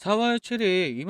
4월 7일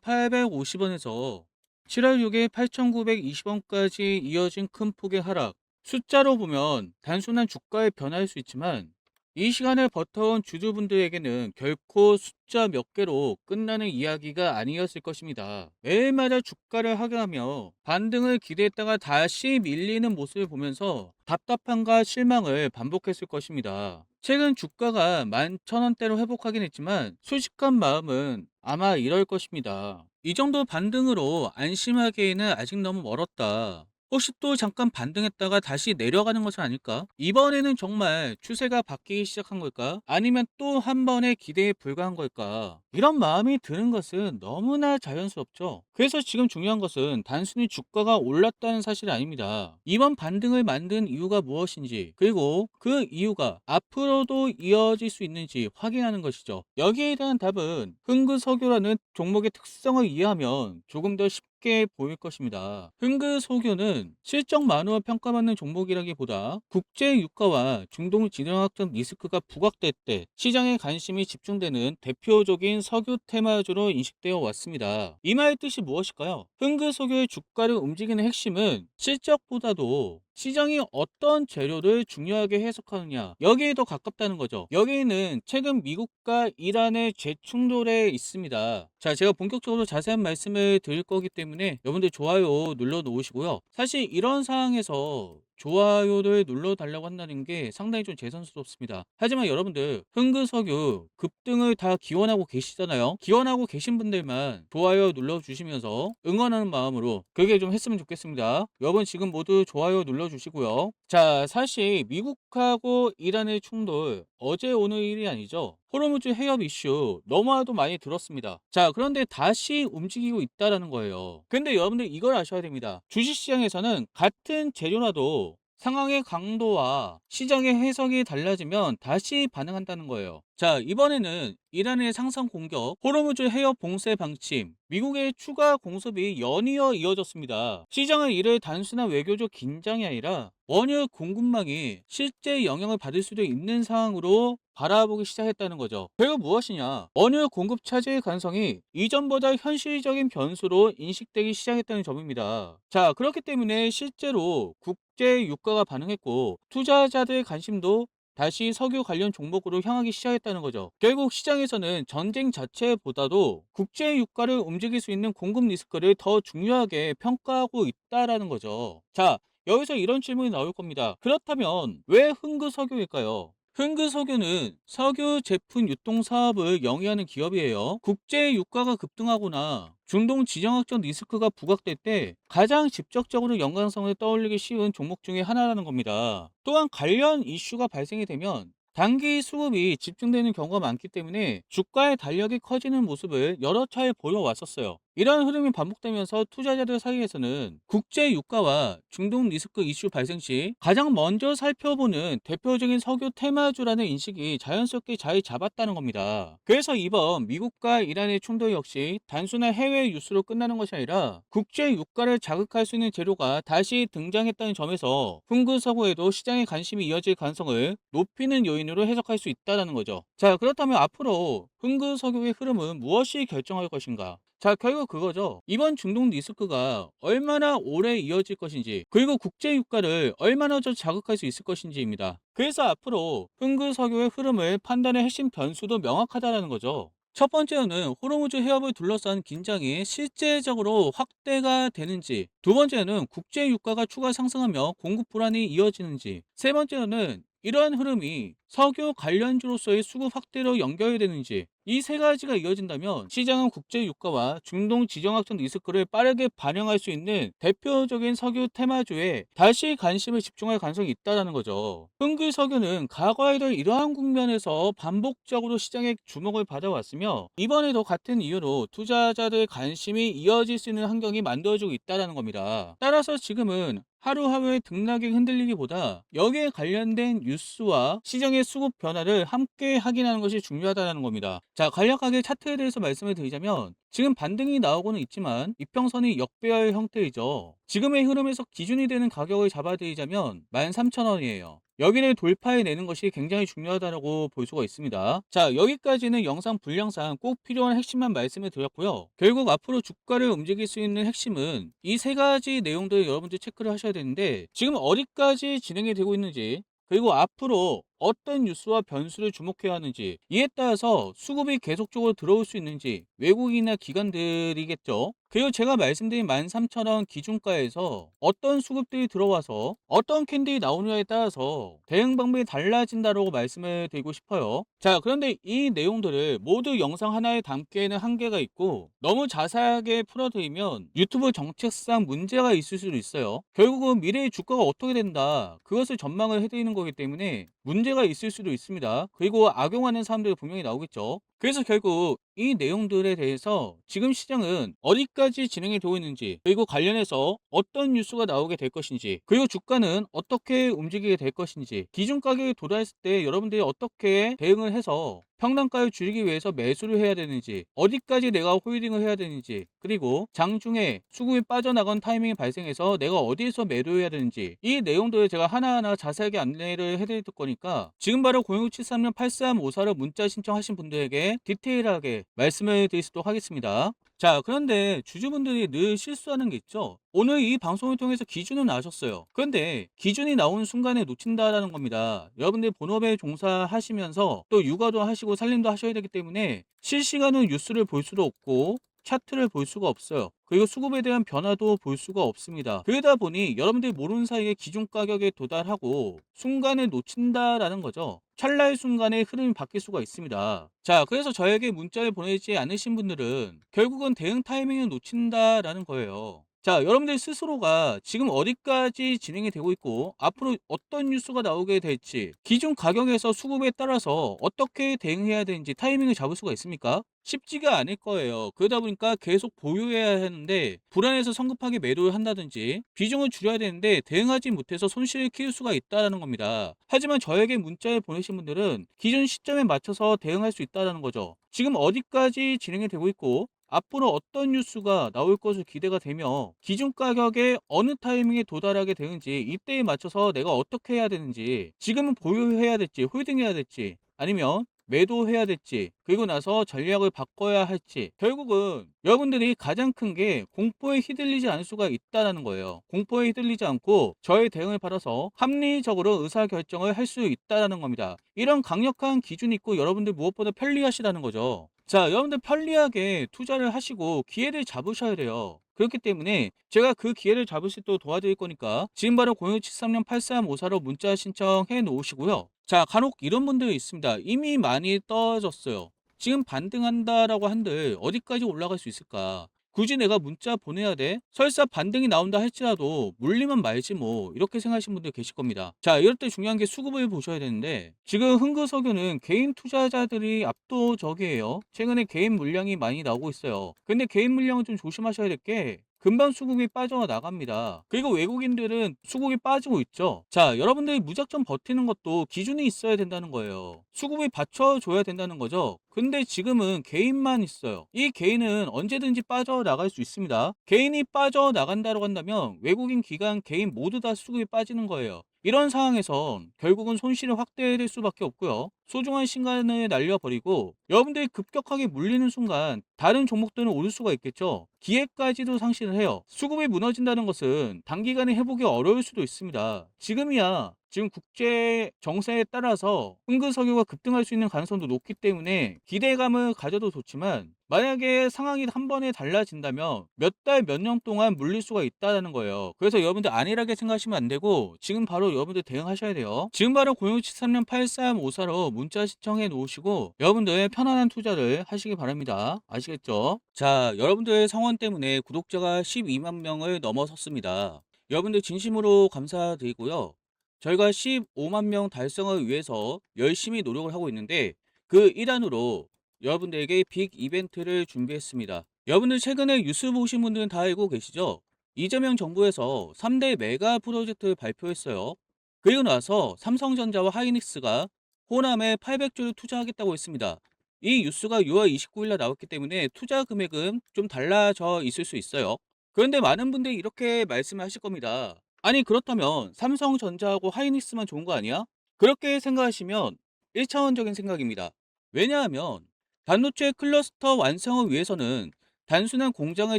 24,850원에서 7월 6일 8,920원까지 이어진 큰 폭의 하락. 숫자로 보면 단순한 주가의 변화일 수 있지만 이 시간을 버텨온 주주분들에게는 결코 숫자 몇 개로 끝나는 이야기가 아니었을 것입니다. 매일마다 주가를 하강하며 반등을 기대했다가 다시 밀리는 모습을 보면서 답답함과 실망을 반복했을 것입니다. 최근 주가가 11,000원대로 회복하긴 했지만 솔직한 마음은 아마 이럴 것입니다. 이 정도 반등으로 안심하기에는 아직 너무 멀었다. 혹시 또 잠깐 반등했다가 다시 내려가는 것은 아닐까? 이번에는 정말 추세가 바뀌기 시작한 걸까? 아니면 또 한 번의 기대에 불과한 걸까? 이런 마음이 드는 것은 너무나 자연스럽죠. 그래서 지금 중요한 것은 단순히 주가가 올랐다는 사실이 아닙니다. 이번 반등을 만든 이유가 무엇인지, 그리고 그 이유가 앞으로도 이어질 수 있는지 확인하는 것이죠. 여기에 대한 답은 흥그석유라는 종목의 특성을 이해하면 조금 더 쉽게 보일 것입니다. 흥그석유는 실적 만으로 평가받는 종목이라기보다 국제 유가와 중동 지정학적 리스크가 부각될 때 시장의 관심이 집중되는 대표적인 석유 테마주로 인식되어 왔습니다. 이 말의 뜻이 무엇일까요? 흥그석유의 주가를 움직이는 핵심은 실적보다도 시장이 어떤 재료를 중요하게 해석하느냐, 여기에 더 가깝다는 거죠. 여기에는 최근 미국과 이란의 재충돌에 있습니다. 자, 제가 본격적으로 자세한 말씀을 드릴 거기 때문에 여러분들 좋아요 눌러 놓으시고요. 사실 이런 상황에서 좋아요를 눌러달라고 한다는 게 상당히 좀 재선스럽습니다. 하지만 여러분들 흥그석유 급등을 다 기원하고 계시잖아요. 기원하고 계신 분들만 좋아요 눌러주시면서 응원하는 마음으로 그렇게 좀 했으면 좋겠습니다. 여러분 지금 모두 좋아요 눌러주시고요. 자, 사실 미국하고 이란의 충돌 어제 오늘 일이 아니죠. 호르무즈 해협 이슈 너무나도 많이 들었습니다. 자, 그런데 다시 움직이고 있다라는 거예요. 근데 여러분들 이걸 아셔야 됩니다. 주식시장에서는 같은 재료라도 상황의 강도와 시장의 해석이 달라지면 다시 반응한다는 거예요. 자, 이번에는 이란의 상상 공격, 호르무즈 해협 봉쇄 방침, 미국의 추가 공습이 연이어 이어졌습니다. 시장은 이를 단순한 외교적 긴장이 아니라 원유 공급망이 실제 영향을 받을 수도 있는 상황으로 바라보기 시작했다는 거죠. 결국 무엇이냐? 원유 공급 차질 가능성이 이전보다 현실적인 변수로 인식되기 시작했다는 점입니다. 자, 그렇기 때문에 실제로 국제 유가가 반응했고 투자자들의 관심도 다시 석유 관련 종목으로 향하기 시작했다는 거죠. 결국 시장에서는 전쟁 자체보다도 국제 유가를 움직일 수 있는 공급 리스크를 더 중요하게 평가하고 있다라는 거죠. 자, 여기서 이런 질문이 나올 겁니다. 그렇다면 왜 흥그석유일까요? 흥그석유는 석유 제품 유통 사업을 영위하는 기업이에요. 국제 유가가 급등하거나 중동 지정학적 리스크가 부각될 때 가장 직접적으로 연관성을 떠올리기 쉬운 종목 중에 하나라는 겁니다. 또한 관련 이슈가 발생이 되면 단기 수급이 집중되는 경우가 많기 때문에 주가의 달력이 커지는 모습을 여러 차례 보여왔었어요. 이러한 흐름이 반복되면서 투자자들 사이에서는 국제 유가와 중동 리스크 이슈 발생 시 가장 먼저 살펴보는 대표적인 석유 테마주라는 인식이 자연스럽게 자리 잡았다는 겁니다. 그래서 이번 미국과 이란의 충돌 역시 단순한 해외 뉴스로 끝나는 것이 아니라 국제 유가를 자극할 수 있는 재료가 다시 등장했다는 점에서 흥그석유에도 시장의 관심이 이어질 가능성을 높이는 요인으로 해석할 수 있다는 거죠. 자, 그렇다면 앞으로 흥그석유의 흐름은 무엇이 결정할 것인가? 자, 결국 그거죠. 이번 중동 리스크가 얼마나 오래 이어질 것인지, 그리고 국제 유가를 얼마나 더 자극할 수 있을 것인지입니다. 그래서 앞으로 흥그석유의 흐름을 판단의 핵심 변수도 명확하다는 거죠. 첫 번째는 호르무즈 해협을 둘러싼 긴장이 실제적으로 확대가 되는지, 두 번째는 국제 유가가 추가 상승하며 공급 불안이 이어지는지, 세 번째는 이러한 흐름이 석유 관련주로서의 수급 확대로 연결되는지, 이 세 가지가 이어진다면 시장은 국제 유가와 중동 지정학적 리스크를 빠르게 반영할 수 있는 대표적인 석유 테마주에 다시 관심을 집중할 가능성이 있다는 거죠. 흥글 석유는 과거에도 이러한 국면에서 반복적으로 시장의 주목을 받아왔으며 이번에도 같은 이유로 투자자들의 관심이 이어질 수 있는 환경이 만들어지고 있다는 겁니다. 따라서 지금은 하루하루의 등락이 흔들리기보다 여기에 관련된 뉴스와 시장의 수급 변화를 함께 확인하는 것이 중요하다는 겁니다. 자, 간략하게 차트에 대해서 말씀을 드리자면 지금 반등이 나오고는 있지만 이평선이 역배열 형태이죠. 지금의 흐름에서 기준이 되는 가격을 잡아드리자면 13,000원이에요. 여기를 돌파해내는 것이 굉장히 중요하다고 볼 수가 있습니다. 자, 여기까지는 영상 분량상 꼭 필요한 핵심만 말씀을 드렸고요. 결국 앞으로 주가를 움직일 수 있는 핵심은 이 세 가지 내용들을 여러분들 체크를 하셔야 되는데, 지금 어디까지 진행이 되고 있는지, 그리고 앞으로 어떤 뉴스와 변수를 주목해야 하는지, 이에 따라서 수급이 계속적으로 들어올 수 있는지, 외국인이나 기관들이겠죠. 그리고 제가 말씀드린 13,000원 기준가에서 어떤 수급들이 들어와서 어떤 캔들이 나오느냐에 따라서 대응 방법이 달라진다고 말씀을 드리고 싶어요. 자, 그런데 이 내용들을 모두 영상 하나에 담기에는 한계가 있고, 너무 자세하게 풀어드리면 유튜브 정책상 문제가 있을 수도 있어요. 결국은 미래의 주가가 어떻게 된다, 그것을 전망을 해드리는 거기 때문에 문제가 있을 수도 있습니다. 그리고 악용하는 사람들이 분명히 나오겠죠. 그래서 결국 이 내용들에 대해서 지금 시장은 어디까지 진행이 되고 있는지, 그리고 관련해서 어떤 뉴스가 나오게 될 것인지, 그리고 주가는 어떻게 움직이게 될 것인지, 기준 가격에 도달했을 때 여러분들이 어떻게 대응을 해서 평단가를 줄이기 위해서 매수를 해야 되는지, 어디까지 내가 홀딩을 해야 되는지, 그리고 장중에 수급이 빠져나간 타이밍이 발생해서 내가 어디에서 매도해야 되는지, 이 내용들을 제가 하나하나 자세하게 안내를 해드릴 거니까 지금 바로 01673년 8354로 문자 신청하신 분들에게 디테일하게 말씀을 드릴 수 있도록 하겠습니다. 자, 그런데 주주분들이 늘 실수하는 게 있죠. 오늘 이 방송을 통해서 기준은 나셨어요. 그런데 기준이 나오는 순간에 놓친다라는 겁니다. 여러분들 본업에 종사하시면서 또 육아도 하시고 살림도 하셔야 되기 때문에 실시간으로 뉴스를 볼 수도 없고 차트를 볼 수가 없어요. 그리고 수급에 대한 변화도 볼 수가 없습니다. 그러다 보니 여러분들이 모르는 사이에 기준 가격에 도달하고 순간을 놓친다라는 거죠. 찰나의 순간에 흐름이 바뀔 수가 있습니다. 자, 그래서 저에게 문자를 보내지 않으신 분들은 결국은 대응 타이밍을 놓친다라는 거예요. 자, 여러분들 스스로가 지금 어디까지 진행이 되고 있고 앞으로 어떤 뉴스가 나오게 될지, 기준 가격에서 수급에 따라서 어떻게 대응해야 되는지 타이밍을 잡을 수가 있습니까? 쉽지가 않을 거예요. 그러다 보니까 계속 보유해야 하는데 불안해서 성급하게 매도를 한다든지 비중을 줄여야 되는데 대응하지 못해서 손실을 키울 수가 있다는 겁니다. 하지만 저에게 문자를 보내신 분들은 기준 시점에 맞춰서 대응할 수 있다는 거죠. 지금 어디까지 진행이 되고 있고 앞으로 어떤 뉴스가 나올 것으로 기대가 되며 기준 가격에 어느 타이밍에 도달하게 되는지, 이때에 맞춰서 내가 어떻게 해야 되는지, 지금은 보유해야 될지 홀딩해야 될지 아니면 매도해야 될지, 그리고 나서 전략을 바꿔야 할지, 결국은 여러분들이 가장 큰 게 공포에 휘둘리지 않을 수가 있다는 거예요. 공포에 휘둘리지 않고 저의 대응을 받아서 합리적으로 의사결정을 할 수 있다는 겁니다. 이런 강력한 기준이 있고 여러분들 무엇보다 편리하시다는 거죠. 자, 여러분들 편리하게 투자를 하시고 기회를 잡으셔야 돼요. 그렇기 때문에 제가 그 기회를 잡을 수 있도록 도와드릴 거니까 지금 바로 0673년 8354로 문자 신청해 놓으시고요. 자, 간혹 이런 분들이 있습니다. 이미 많이 떨어졌어요. 지금 반등한다라고 한들 어디까지 올라갈 수 있을까? 굳이 내가 문자 보내야 돼? 설사 반등이 나온다 할지라도 물리면 말지 뭐, 이렇게 생각하시는 분들 계실 겁니다. 자, 이럴 때 중요한 게 수급을 보셔야 되는데 지금 흥그석유는 개인 투자자들이 압도적이에요. 최근에 개인 물량이 많이 나오고 있어요. 근데 개인 물량은 좀 조심하셔야 될 게 금방 수급이 빠져나갑니다. 그리고 외국인들은 수급이 빠지고 있죠. 자, 여러분들이 무작정 버티는 것도 기준이 있어야 된다는 거예요. 수급이 받쳐줘야 된다는 거죠. 근데 지금은 개인만 있어요. 이 개인은 언제든지 빠져나갈 수 있습니다. 개인이 빠져나간다고 한다면 외국인 기관 개인 모두 다 수급이 빠지는 거예요. 이런 상황에선 결국은 손실을 확대될 수밖에 없고요. 소중한 시간을 날려버리고 여러분들이 급격하게 물리는 순간 다른 종목들은 오를 수가 있겠죠. 기회까지도 상실을 해요. 수급이 무너진다는 것은 단기간에 회복이 어려울 수도 있습니다. 지금이야 지금 국제 정세에 따라서 흥근석유가 급등할 수 있는 가능성도 높기 때문에 기대감을 가져도 좋지만, 만약에 상황이 한 번에 달라진다면 몇 달, 몇 년 동안 물릴 수가 있다는 거예요. 그래서 여러분들 안일하게 생각하시면 안 되고 지금 바로 여러분들 대응하셔야 돼요. 지금 바로 0673년 8354로 문자 신청해 놓으시고 여러분들 편안한 투자를 하시기 바랍니다. 아시겠죠? 자, 여러분들의 성원 때문에 구독자가 12만 명을 넘어섰습니다. 여러분들 진심으로 감사드리고요. 저희가 15만 명 달성을 위해서 열심히 노력을 하고 있는데 그 일환으로 여러분들에게 빅 이벤트를 준비했습니다. 여러분들 최근에 뉴스 보신 분들은 다 알고 계시죠? 이재명 정부에서 3대 메가 프로젝트를 발표했어요. 그리고 나서 삼성전자와 하이닉스가 호남에 800조를 투자하겠다고 했습니다. 이 뉴스가 6월 29일 날 나왔기 때문에 투자 금액은 좀 달라져 있을 수 있어요. 그런데 많은 분들이 이렇게 말씀을 하실 겁니다. 아니 그렇다면 삼성전자하고 하이닉스만 좋은 거 아니야? 그렇게 생각하시면 1차원적인 생각입니다. 왜냐하면 반도체 클러스터 완성을 위해서는 단순한 공장을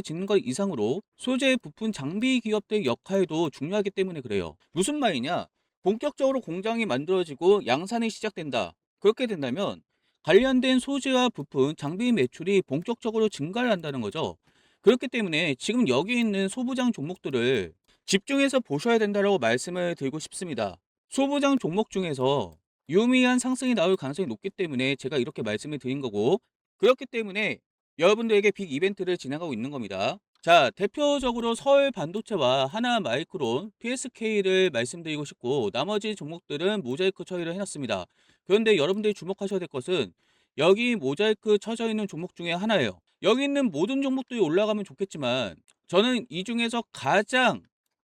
짓는 것 이상으로 소재 부품 장비 기업들의 역할도 중요하기 때문에 그래요. 무슨 말이냐? 본격적으로 공장이 만들어지고 양산이 시작된다. 그렇게 된다면 관련된 소재와 부품, 장비 매출이 본격적으로 증가를 한다는 거죠. 그렇기 때문에 지금 여기 있는 소부장 종목들을 집중해서 보셔야 된다고 말씀을 드리고 싶습니다. 소부장 종목 중에서 유의미한 상승이 나올 가능성이 높기 때문에 제가 이렇게 말씀을 드린 거고, 그렇기 때문에 여러분들에게 빅 이벤트를 진행하고 있는 겁니다. 자, 대표적으로 서울 반도체와 하나 마이크론, PSK를 말씀드리고 싶고, 나머지 종목들은 모자이크 처리를 해놨습니다. 그런데 여러분들이 주목하셔야 될 것은 여기 모자이크 쳐져 있는 종목 중에 하나예요. 여기 있는 모든 종목들이 올라가면 좋겠지만 저는 이 중에서 가장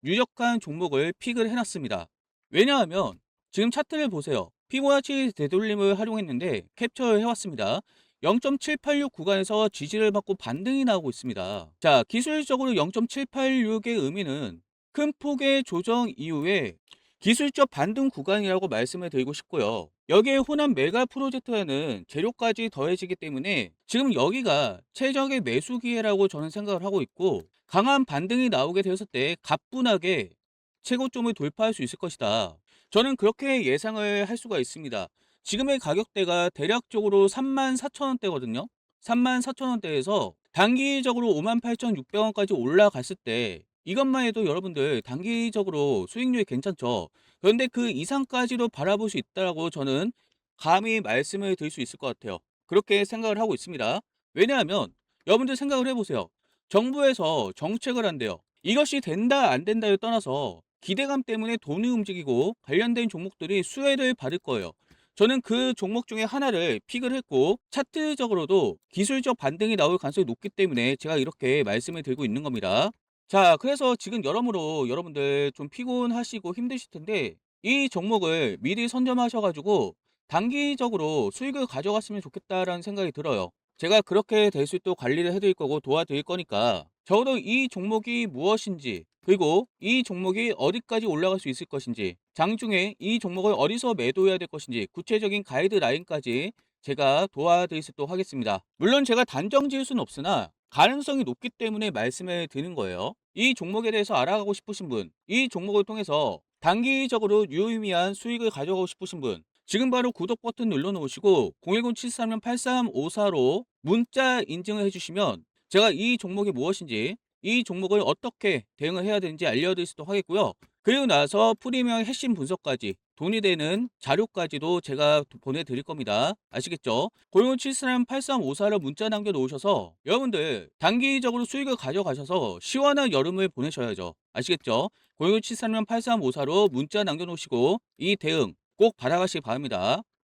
유력한 종목을 픽을 해놨습니다. 왜냐하면 지금 차트를 보세요. 피보나치 되돌림을 활용했는데 캡처를 해왔습니다. 0.786 구간에서 지지를 받고 반등이 나오고 있습니다. 자, 기술적으로 0.786의 의미는 큰 폭의 조정 이후에 기술적 반등 구간이라고 말씀을 드리고 싶고요. 여기에 호남 메가 프로젝트라는 재료까지 더해지기 때문에 지금 여기가 최적의 매수 기회라고 저는 생각을 하고 있고, 강한 반등이 나오게 되었을 때 가뿐하게 최고점을 돌파할 수 있을 것이다. 저는 그렇게 예상을 할 수가 있습니다. 지금의 가격대가 대략적으로 34,000원대거든요. 34,000원대에서 단기적으로 58,600원까지 올라갔을 때 이것만 해도 여러분들 단기적으로 수익률이 괜찮죠. 그런데 그 이상까지도 바라볼 수 있다고 저는 감히 말씀을 드릴 수 있을 것 같아요. 그렇게 생각을 하고 있습니다. 왜냐하면 여러분들 생각을 해보세요. 정부에서 정책을 한대요. 이것이 된다 안 된다를 떠나서 기대감 때문에 돈이 움직이고 관련된 종목들이 수혜를 받을 거예요. 저는 그 종목 중에 하나를 픽을 했고, 차트적으로도 기술적 반등이 나올 가능성이 높기 때문에 제가 이렇게 말씀을 드리고 있는 겁니다. 자, 그래서 지금 여러모로 여러분들 좀 피곤하시고 힘드실 텐데 이 종목을 미리 선점하셔 가지고 단기적으로 수익을 가져갔으면 좋겠다라는 생각이 들어요. 제가 그렇게 될 수 있도록 관리를 해 드릴 거고 도와드릴 거니까 적어도 이 종목이 무엇인지, 그리고 이 종목이 어디까지 올라갈 수 있을 것인지, 장중에 이 종목을 어디서 매도해야 될 것인지 구체적인 가이드라인까지 제가 도와드릴 수 있도록 하겠습니다. 물론 제가 단정 지을 수는 없으나 가능성이 높기 때문에 말씀을 드리는 거예요. 이 종목에 대해서 알아가고 싶으신 분, 이 종목을 통해서 단기적으로 유의미한 수익을 가져가고 싶으신 분, 지금 바로 구독 버튼 눌러놓으시고 010-73-8354로 문자 인증을 해주시면 제가 이 종목이 무엇인지, 이 종목을 어떻게 대응을 해야 되는지 알려드릴 수도 하겠고요. 그리고 나서 프리미엄 핵심 분석까지 돈이 되는 자료까지도 제가 보내드릴 겁니다. 아시겠죠? 017-8354로 문자 남겨놓으셔서 여러분들 단기적으로 수익을 가져가셔서 시원한 여름을 보내셔야죠. 아시겠죠? 017-8354로 문자 남겨놓으시고 이 대응 꼭 받아가시기 바랍니다.